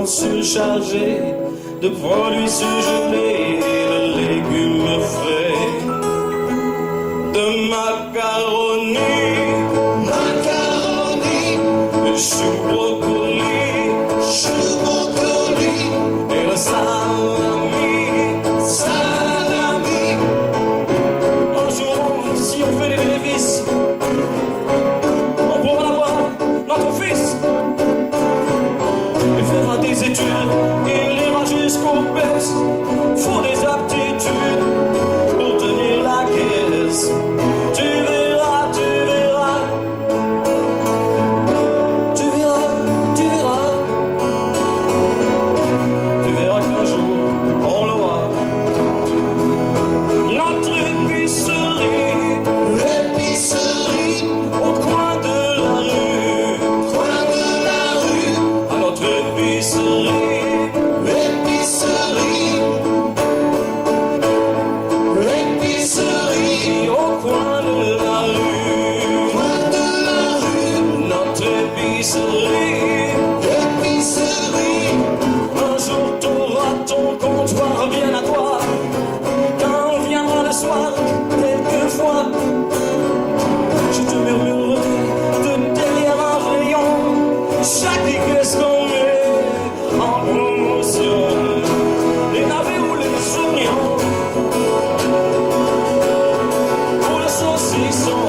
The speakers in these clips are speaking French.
surchargé de produits surgelés, de légumes frais, de macaroni, de choux brocoli, et le salami. Un jour, si on fait des bénéfices, on pourra avoir notre fils. Il fera des études, il ira jusqu'au BEPS. Faut des aptitudes pour tenir la caisse. Tu verras, tu verras. Tu verras, tu verras. Tu verras qu'un jour on l'aura. Notre épicerie au coin de la rue. À notre épicerie au coin de la rue. Notre épicerie. Un jour t'auras ton comptoir bien à toi. Quand viendra le soir, quelquefois, je te murmurerai de derrière un rayon chaque caisse qu'on met en promotion. Les navets ou les oignons, ou le saucisson.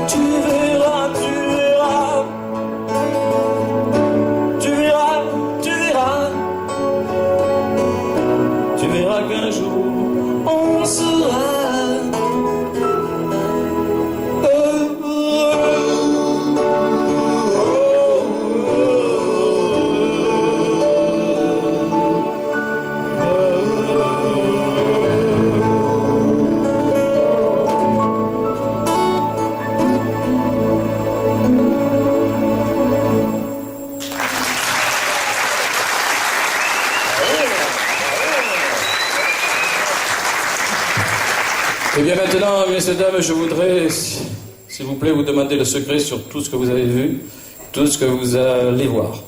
Tu verras, tu verras. Tu verras, tu verras. Tu verras qu'un jour on sera Et bien maintenant, messieurs, dames, je voudrais, s'il vous plaît, vous demander le secret sur tout ce que vous avez vu, tout ce que vous allez voir.